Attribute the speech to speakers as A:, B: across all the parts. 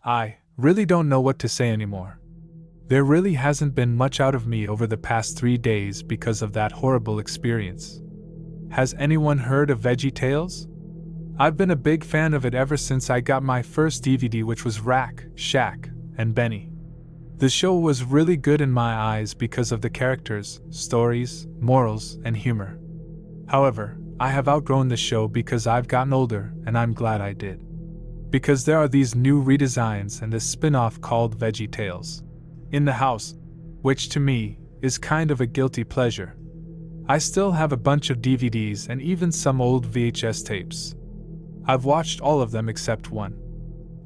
A: I really don't know what to say anymore. There really hasn't been much out of me over the past 3 days because of that horrible experience. Has anyone heard of VeggieTales? I've been a big fan of it ever since I got my first DVD, which was Rack, Shack, and Benny. The show was really good in my eyes because of the characters, stories, morals, and humor. However, I have outgrown the show because I've gotten older, and I'm glad I did. Because there are these new redesigns and a spin-off called VeggieTales in the house, which to me is kind of a guilty pleasure. I still have a bunch of DVDs and even some old VHS tapes. I've watched all of them except one.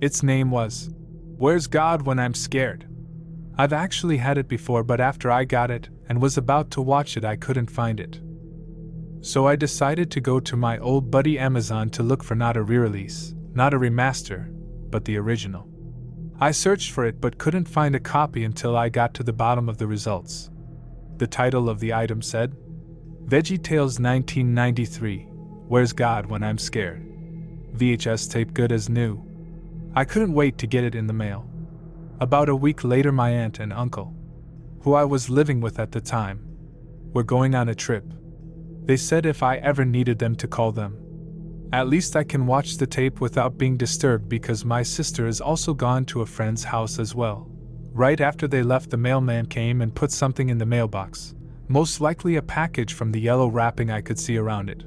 A: Its name was Where's God When I'm Scared? I've actually had it before, but after I got it and was about to watch it, I couldn't find it. So I decided to go to my old buddy Amazon to look for not a re-release, not a remaster, but the original. I searched for it but couldn't find a copy until I got to the bottom of the results. The title of the item said, VeggieTales 1993, Where's God When I'm Scared? VHS tape good as new. I couldn't wait to get it in the mail. About a week later, my aunt and uncle, who I was living with at the time, were going on a trip. They said if I ever needed them to call them. At least I can watch the tape without being disturbed because my sister is also gone to a friend's house as well. Right after they left, the mailman came and put something in the mailbox, most likely a package from the yellow wrapping I could see around it.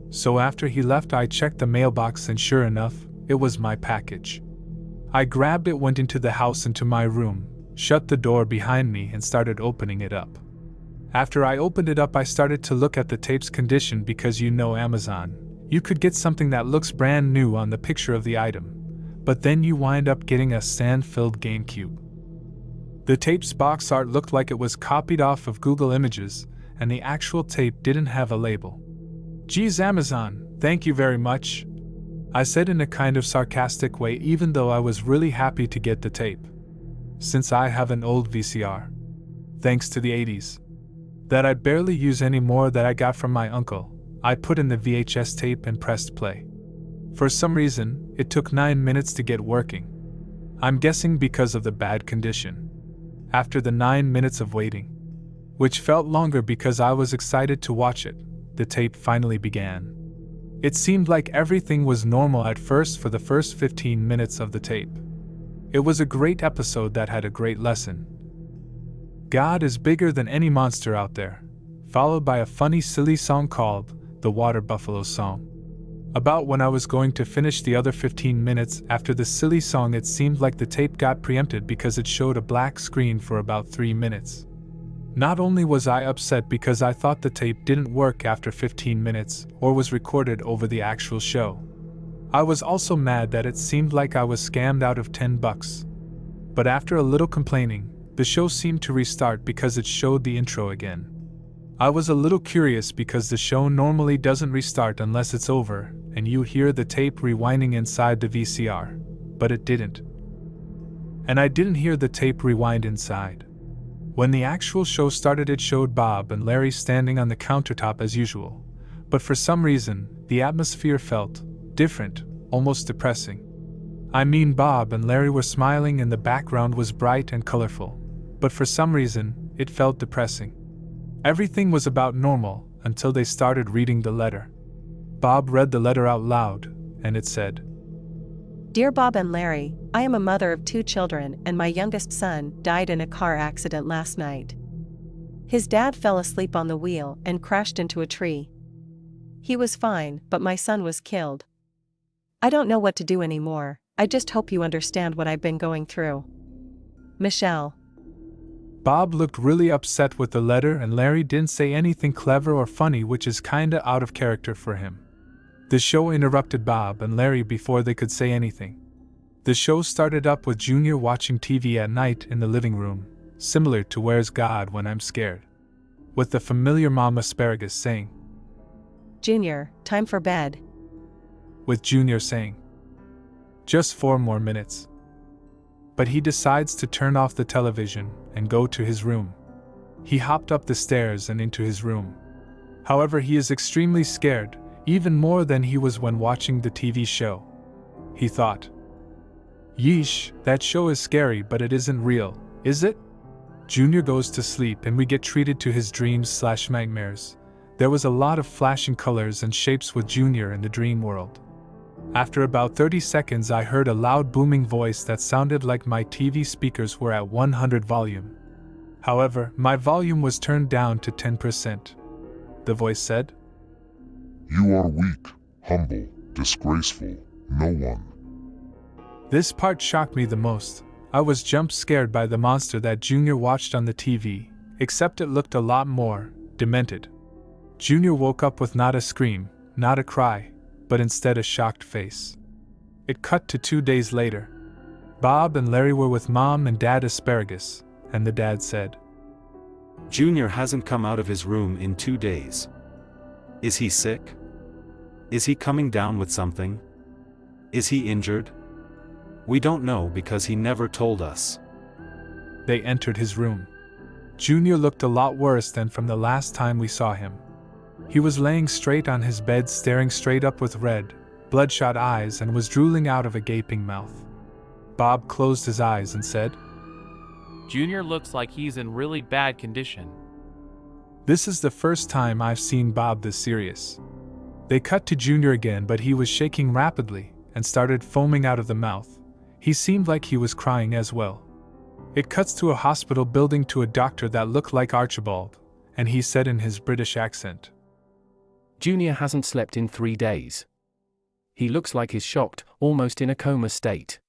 A: So after he left, I checked the mailbox and sure enough, it was my package. I grabbed it, went into the house, into my room, shut the door behind me and started opening it up. After I opened it up, I started to look at the tape's condition because you know Amazon. You could get something that looks brand new on the picture of the item, but then you wind up getting a sand-filled GameCube. The tape's box art looked like it was copied off of Google Images, and the actual tape didn't have a label. Geez, Amazon, thank you very much, I said in a kind of sarcastic way, even though I was really happy to get the tape, since I have an old VCR, thanks to the 80s, that I barely use anymore that I got from my uncle. I put in the VHS tape and pressed play. For some reason, it took 9 minutes to get working. I'm guessing because of the bad condition. After the 9 minutes of waiting, which felt longer because I was excited to watch it, the tape finally began. It seemed like everything was normal at first for the first 15 minutes of the tape. It was a great episode that had a great lesson. God is bigger than any monster out there, followed by a funny, silly song called The Water Buffalo Song. About when I was going to finish the other 15 minutes after the silly song, it seemed like the tape got preempted because it showed a black screen for about 3 minutes. Not only was I upset because I thought the tape didn't work after 15 minutes or was recorded over the actual show, I was also mad that it seemed like I was scammed out of $10. But after a little complaining, the show seemed to restart because it showed the intro again. I was a little curious because the show normally doesn't restart unless it's over and you hear the tape rewinding inside the VCR, but it didn't. And I didn't hear the tape rewind inside. When the actual show started, it showed Bob and Larry standing on the countertop as usual, but for some reason, the atmosphere felt different, almost depressing. I mean, Bob and Larry were smiling and the background was bright and colorful, but for some reason, it felt depressing. Everything was about normal until they started reading the letter. Bob read the letter out loud, and it said,
B: Dear Bob and Larry, I am a mother of 2 children and my youngest son died in a car accident last night. His dad fell asleep on the wheel and crashed into a tree. He was fine, but my son was killed. I don't know what to do anymore. I just hope you understand what I've been going through. Michelle.
A: Bob looked really upset with the letter and Larry didn't say anything clever or funny, which is kinda out of character for him. The show interrupted Bob and Larry before they could say anything. The show started up with Junior watching TV at night in the living room, similar to Where's God When I'm Scared, with the familiar Mom Asparagus saying,
B: Junior, time for bed.
A: With Junior saying, just 4 more minutes. But he decides to turn off the television and go to his room. He hopped up the stairs and into his room. However, he is extremely scared, even more than he was when watching the TV show. He thought, Yeesh, that show is scary, but it isn't real, is it? Junior goes to sleep and we get treated to his dreams/nightmares. There was a lot of flashing colors and shapes with Junior in the dream world. After about 30 seconds, I heard a loud booming voice that sounded like my TV speakers were at 100 volume. However, my volume was turned down to 10%. The voice said,
C: "You are weak, humble, disgraceful, no one."
A: This part shocked me the most. I was jump scared by the monster that Junior watched on the TV, except it looked a lot more demented. Junior woke up with not a scream, not a cry, but instead a shocked face. It cut to 2 days later. Bob and Larry were with Mom and Dad Asparagus, and the dad said,
D: "Junior hasn't come out of his room in 2 days. Is he sick? Is he coming down with something? Is he injured? We don't know because he never told us."
A: They entered his room. Junior looked a lot worse than from the last time we saw him. He was laying straight on his bed, staring straight up with red, bloodshot eyes, and was drooling out of a gaping mouth. Bob closed his eyes and said,
E: "Junior looks like he's in really bad condition."
A: This is the first time I've seen Bob this serious. They cut to Junior again, but he was shaking rapidly and started foaming out of the mouth. He seemed like he was crying as well. It cuts to a hospital building to a doctor that looked like Archibald, and he said in his British accent,
F: "Junior hasn't slept in 3 days. He looks like he's shocked, almost in a coma state."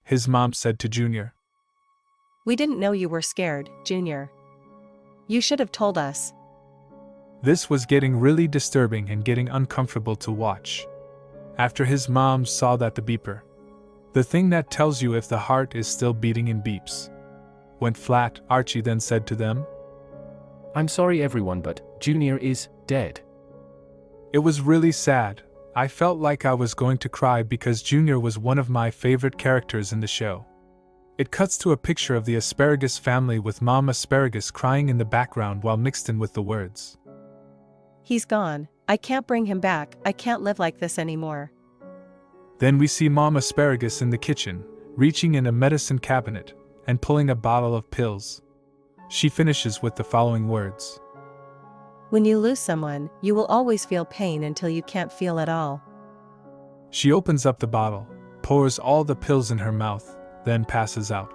A: His mom said to Junior,
B: We didn't know you were scared, Junior. You should have told us.
A: This was getting really disturbing and getting uncomfortable to watch. After his mom saw that the beeper, the thing that tells you if the heart is still beating in beeps, went flat, Archie then said to them,
F: "I'm sorry everyone, but Junior is dead."
A: It was really sad. I felt like I was going to cry because Junior was one of my favorite characters in the show. It cuts to a picture of the Asparagus family with Mom Asparagus crying in the background while mixed in with the words,
B: He's gone. I can't bring him back. I can't live like this anymore.
A: Then we see Mom Asparagus in the kitchen, reaching in a medicine cabinet and pulling a bottle of pills. She finishes with the following words,
B: When you lose someone, you will always feel pain until you can't feel at all.
A: She opens up the bottle, pours all the pills in her mouth, then passes out.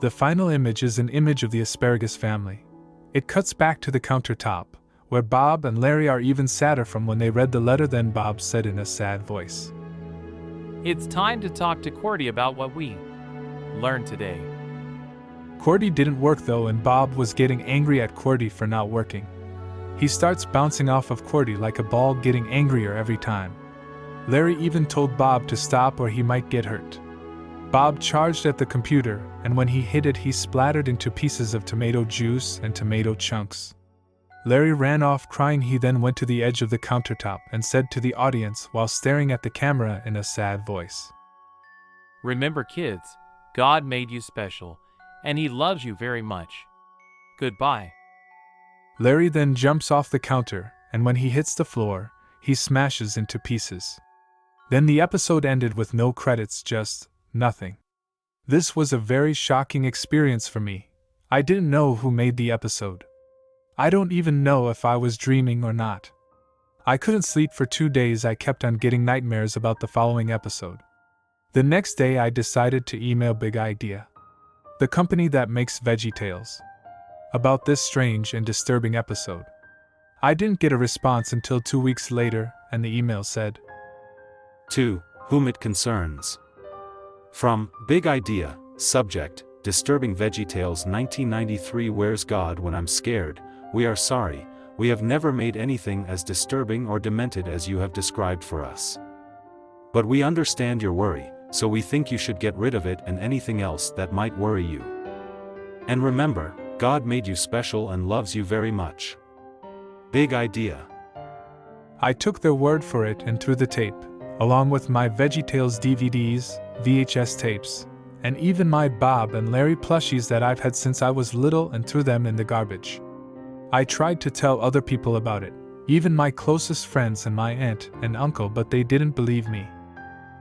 A: The final image is an image of the Asparagus family. It cuts back to the countertop, where Bob and Larry are even sadder from when they read the letter. Then Bob said in a sad voice,
E: "It's time to talk to Cordy about what we learned today."
A: Cordy didn't work though, and Bob was getting angry at Cordy for not working. He starts bouncing off of Cordy like a ball, getting angrier every time. Larry even told Bob to stop or he might get hurt. Bob charged at the computer, and when he hit it, he splattered into pieces of tomato juice and tomato chunks. Larry ran off crying. He then went to the edge of the countertop and said to the audience while staring at the camera in a sad voice,
E: "Remember, kids, God made you special, and He loves you very much. Goodbye."
A: Larry then jumps off the counter, and when he hits the floor, he smashes into pieces. Then the episode ended with no credits, just nothing. This was a very shocking experience for me. I didn't know who made the episode. I don't even know if I was dreaming or not. I couldn't sleep for 2 days. I kept on getting nightmares about the following episode. The next day I decided to email Big Idea, the company that makes VeggieTales, about this strange and disturbing episode. I didn't get a response until 2 weeks later, and the email said,
D: To whom it concerns. From Big Idea, subject, Disturbing VeggieTales 1993. Where's God when I'm scared? We are sorry, we have never made anything as disturbing or demented as you have described for us. But we understand your worry, so we think you should get rid of it and anything else that might worry you. And remember, God made you special and loves you very much. Big Idea.
A: I took their word for it and threw the tape, along with my VeggieTales DVDs, VHS tapes, and even my Bob and Larry plushies that I've had since I was little, and threw them in the garbage. I tried to tell other people about it, even my closest friends and my aunt and uncle, but they didn't believe me.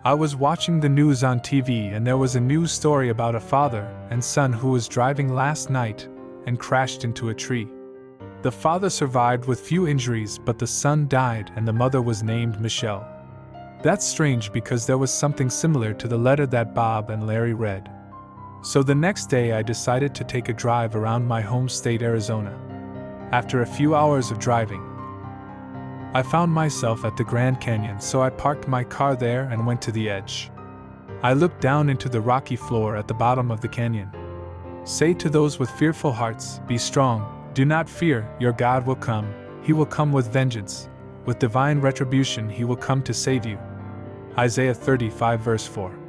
A: I was watching the news on TV and there was a news story about a father and son who was driving last night and crashed into a tree. The father survived with few injuries, but the son died and the mother was named Michelle. That's strange because there was something similar to the letter that Bob and Larry read. So the next day I decided to take a drive around my home state, Arizona. After a few hours of driving, I found myself at the Grand Canyon, so I parked my car there and went to the edge. I looked down into the rocky floor at the bottom of the canyon. Say to those with fearful hearts, be strong, do not fear, your God will come, he will come with vengeance, with divine retribution he will come to save you. Isaiah 35 verse 4.